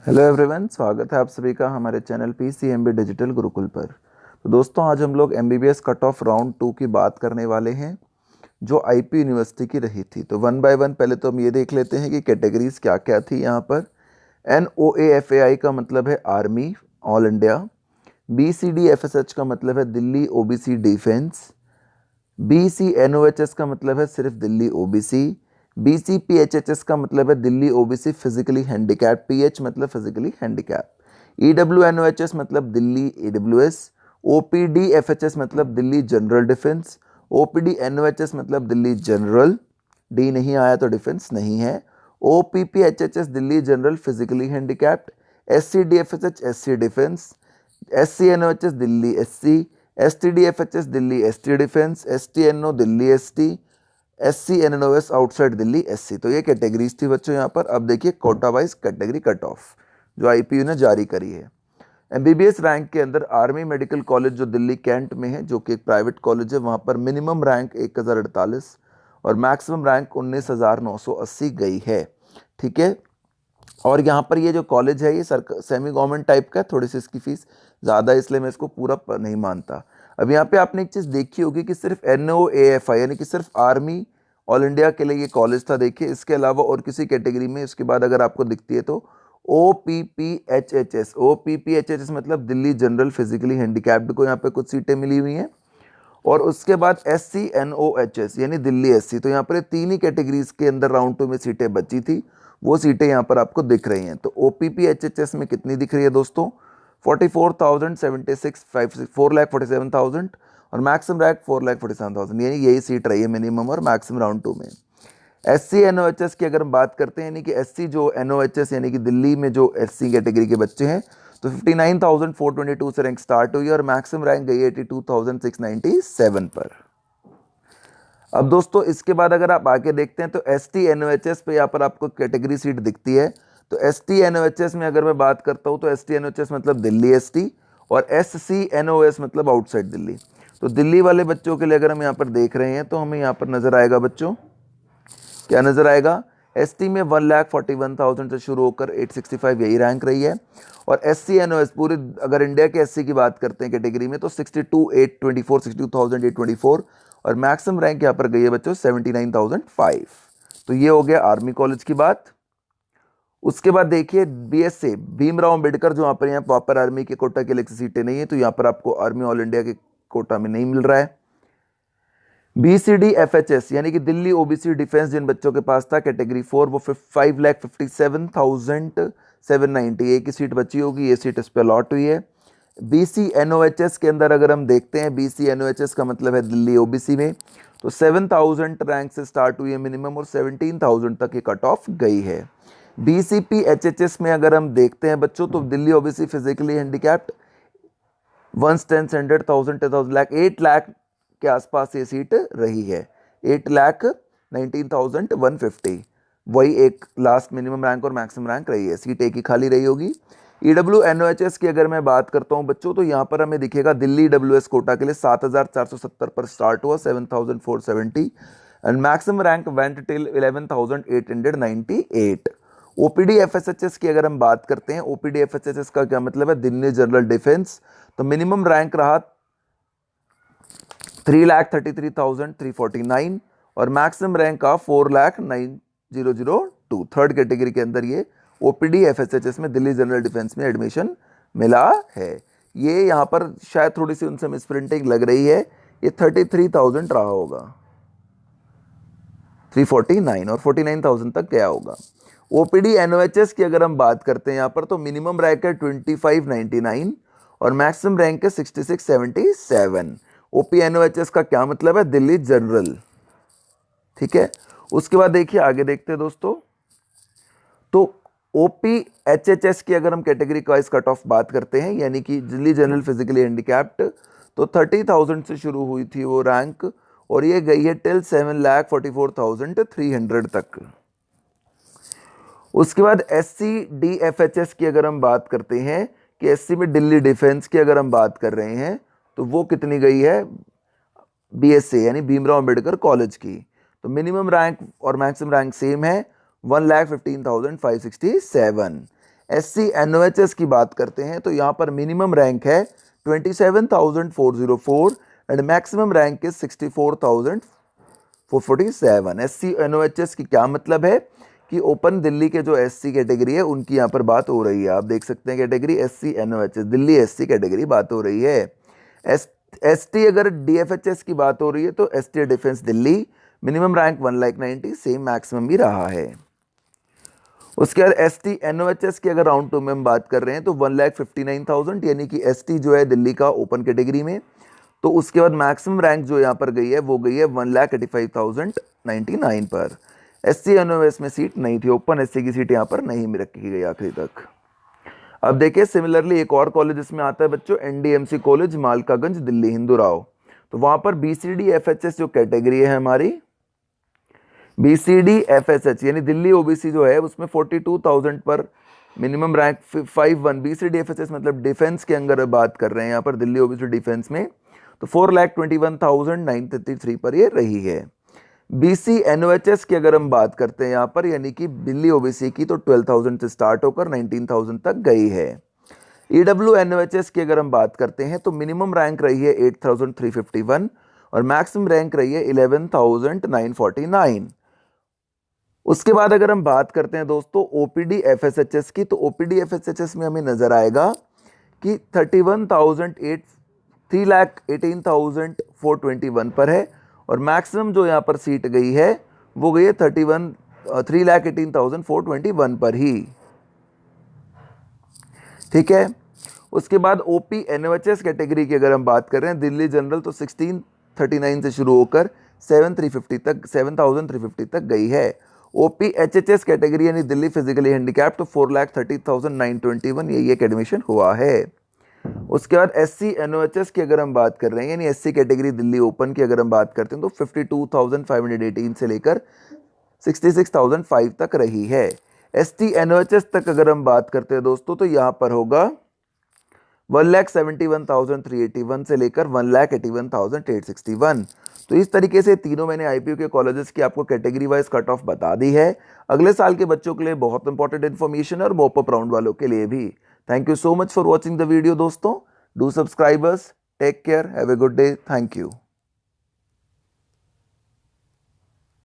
Hello everyone, स्वागत है आप सभी का हमारे चैनल PCMB डिजिटल गुरुकुल पर। तो दोस्तों, आज हम लोग MBBS कट ऑफ राउंड 2 की बात करने वाले हैं जो IP यूनिवर्सिटी की रही थी। तो वन बाय वन पहले तो हम ये देख लेते हैं कि कैटेगरीज क्या क्या थी यहाँ पर। NOAFAI का मतलब है आर्मी ऑल इंडिया। BCDFSH का मतलब है दिल्ली OBC डिफेंस। BCNOHS का मतलब है सिर्फ दिल्ली OBC। BCPHHS का मतलब है Delhi OBC physically handicap, PH मतलब फिजिकली हैंडीकैप। EWNOHS मतलब दिल्ली AWS। OPDFHS मतलब दिल्ली जनरल डिफेंस। OPDNOHS मतलब दिल्ली जनरल, डी नहीं आया तो डिफेंस नहीं है। OPPHHS Delhi general physically handicapped. SCDFHS SC defence. SCNOHS Delhi SC। STDFHS Delhi ST defence. STNO Delhi ST। SCNNOS outside Delhi SC। तो ये कैटेगरीज थी बच्चों यहाँ पर। अब देखिए quota wise category cut off जो IPU ने जारी करी है। MBBS रैंक के अंदर आर्मी मेडिकल कॉलेज जो दिल्ली कैंट में है, जो कि एक प्राइवेट कॉलेज है, वहाँ पर मिनिमम रैंक 1048 और मैक्सिमम रैंक 19,980 गई है। ठीक है। और यहाँ पर ये जो कॉलेज है ये सेमी गवर्नमेंट टाइप का है, थोड़ी सी इसकी फीस ज़्यादा है, इसलिए मैं इसको पूरा नहीं मानता। अब यहाँ पे आपने एक चीज़ देखी होगी कि सिर्फ NOAFI यानी कि सिर्फ आर्मी ऑल इंडिया के लिए ये कॉलेज था। देखिए इसके अलावा और किसी कैटेगरी में इसके बाद अगर आपको दिखती है तो OPPHHS मतलब दिल्ली जनरल फिजिकली हैंडीकैप्ड को यहाँ पे कुछ सीटें मिली हुई हैं। और उसके बाद SCNOHS यानी दिल्ली SC। तो यहाँ पर तीन ही कैटेगरीज के अंदर राउंड 2 में सीटें बची थी, वो सीटें यहाँ पर आपको दिख रही हैं। तो OPPHHS में कितनी दिख रही है दोस्तों? 44,076 4,47,000 और मैक्सिमम रैंक 4,47,000, यानी यही सीट रही है मिनिमम और मैक्सिमम राउंड 2 में। SCNOHS की अगर हम बात करते हैं, यानी कि SC जो NOHS यानी कि दिल्ली में जो SC कैटेगरी के बच्चे हैं, तो 59,422 से रैंक स्टार्ट हुई और मैक्सिमम रैंक गई 82,697 पर। अब दोस्तों इसके बाद अगर आप आगे देखते हैं तो STNOHS पे यहाँ पर आपको कैटेगरी सीट दिखती है। तो STNOHS में अगर मैं बात करता हूँ तो STNOHS मतलब दिल्ली ST और SCNOS मतलब आउटसाइड दिल्ली। तो दिल्ली वाले बच्चों के लिए अगर हम यहाँ पर देख रहे हैं तो हमें यहाँ पर नजर आएगा बच्चों, क्या नजर आएगा? ST में 1,41,000 से शुरू होकर 865 यही रैंक रही है। और SCNOS पूरे अगर इंडिया के SC की बात करते हैं कैटेगरी में तो 62,824 और मैक्सिमम रैंक यहाँ पर गई है बच्चों 79,005। तो ये हो गया आर्मी कॉलेज की बात। उसके बाद देखिए BSA भीमराव अंबेडकर, जो यहाँ प्रॉपर आर्मी के कोटा के लिए सीटें नहीं है, तो यहाँ पर आपको आर्मी ऑल इंडिया के कोटा में नहीं मिल रहा है। BCDFHS यानी कि दिल्ली OBC डिफेंस जिन बच्चों के पास था कैटेगरी 4, वो 5,57,790 एक ही सीट बची होगी, ये सीट इस पर अलॉट हुई है। BCNOHS के अंदर अगर हम देखते हैं, BCNOHS का मतलब है दिल्ली OBC में, तो 7,000 रैंक से स्टार्ट हुई है मिनिमम और 17,000 तक ये कट ऑफ गई है। BCPHHS में अगर हम देखते हैं बच्चों तो Delhi OBC physically handicapped 1 10 100 1000 10,000 lakh 8 lakh के आसपास ये सीट रही है। 8,19,150 वही एक लास्ट मिनिमम रैंक और मैक्सिमम रैंक रही है। सीट एक ही खाली रही होगी। EWNOHS की अगर मैं बात करता हूं बच्चों तो यहाँ पर हमें दिखेगा दिल्ली WS कोटा के लिए 7,470 पर स्टार्ट हुआ 7,470 and maximum rank went till 11,898। OPDFSHS की अगर हम बात करते हैं, OPDFSHS का क्या मतलब है? Delhi general defence. तो मिनिमम रैंक रहा 3,33,349 और मैक्सिमम रैंक का 4,09,002। थर्ड कैटेगरी के अंदर ये OPDFSHS में दिल्ली जनरल डिफेंस में एडमिशन मिला है। ये यहाँ पर शायद थोड़ी सी उनसे मिसप्रिंटिंग लग रही है, ये 33,000 रहा होगा, 349 और 49,000 तक गया होगा। OPDNOHS की अगर हम बात करते हैं यहाँ पर तो मिनिमम रैंक है 2599 और मैक्सिमम रैंक है 6677। OPNOHS का क्या मतलब है? दिल्ली जनरल। ठीक है। उसके बाद देखिए आगे देखते हैं दोस्तों, तो OPHHS की अगर हम कैटेगरी वाइज कट ऑफ बात करते हैं, यानी कि दिल्ली जनरल फिजिकली हैंडीकैप्ड, तो 30,000 से शुरू हुई थी वो रैंक और ये गई है टिल 7,44,300 तक। उसके बाद SCDFHS की अगर हम बात करते हैं कि SC में दिल्ली डिफेंस की अगर हम बात कर रहे हैं तो वो कितनी गई है? BSA यानी भीमराव अंबेडकर कॉलेज की। तो मिनिमम रैंक और मैक्सिमम रैंक सेम है 1,15,567। SC NOHS की बात करते हैं तो यहाँ पर मिनिमम रैंक है 27,404 and maximum rank is 64,447। SC NOHS की क्या मतलब है कि ओपन दिल्ली के जो SC कैटेगरी है उनकी यहाँ पर बात हो रही है। आप देख सकते हैं category SC NOHS Delhi SC category बात हो रही है। ST अगर DFHS की बात हो रही है तो ST defence Delhi minimum rank 1,90,000 same maximum भी रहा है। उसके बाद ST NOHS की अगर राउंड 2 में हम बात कर रहे हैं तो 1,59,000 यानी कि ST जो है दिल्ली का ओपन कैटेगरी में। तो उसके बाद मैक्सिमम रैंक जो यहाँ पर गई है वो गई है 1,85,099 पर। SC NOHS में सीट नहीं थी, ओपन SC की सीट यहाँ पर नहीं रखी गई आखिरी तक। अब देखिए सिमिलरली एक और कॉलेज इसमें आता है बच्चों, NDMC कॉलेज मालकागंज दिल्ली हिंदूराव। तो वहाँ पर BCD FHS जो कैटेगरी है हमारी BCD FSH यानी दिल्ली OBC जो है उसमें 42,000 पर मिनिमम रैंक 51। BCD FHS मतलब डिफेंस के अंदर बात कर रहे हैं यहाँ पर दिल्ली OBC डिफेंस में, तो 4,21,933 पर ये रही है। BC NOHS की अगर हम बात करते हैं यहाँ पर यानी कि दिल्ली OBC की तो 12,000 से स्टार्ट होकर 19,000 तक गई है। EW NOHS की अगर हम बात करते हैं तो मिनिमम रैंक रही है 8,351 और मैक्सिमम रैंक रही है 11,949। उसके बाद अगर हम बात करते हैं दोस्तों OPD FSHS की, तो OPD FSHS में हमें नजर आएगा कि 3,18,421 पर है और मैक्सिमम जो यहाँ पर सीट गई है वो गई है 3,18,421 पर ही। ठीक है। उसके बाद OP NOHS कैटेगरी की अगर हम बात कर रहे हैं दिल्ली जनरल तो 1639 से शुरू होकर 7,350 तक गई है। OP HHS कैटेगरी यानी दिल्ली फिजिकली हैंडीकैप तो 4,30,921 यही एक एडमिशन हुआ है। उसके बाद SC NOHS की अगर हम बात कर रहे हैं यानी SC कैटेगरी दिल्ली ओपन की अगर हम बात करते हैं तो 52,518 से लेकर 66,005 तक रही है। ST NOHS तक अगर हम बात करते हैं दोस्तों तो यहाँ पर होगा 1,71,381 से लेकर 1,81,861। तो इस तरीके से तीनों मैंने IPU के कॉलेजेस की आपको कैटेगरी वाइज कट ऑफ बता दी है। अगले साल के बच्चों के लिए बहुत इंपॉर्टेंट इन्फॉर्मेशन और मॉप अप राउंड वालों के लिए भी। Thank you so much for watching the video दोस्तों। Do subscribers, take care, have a good day, thank you.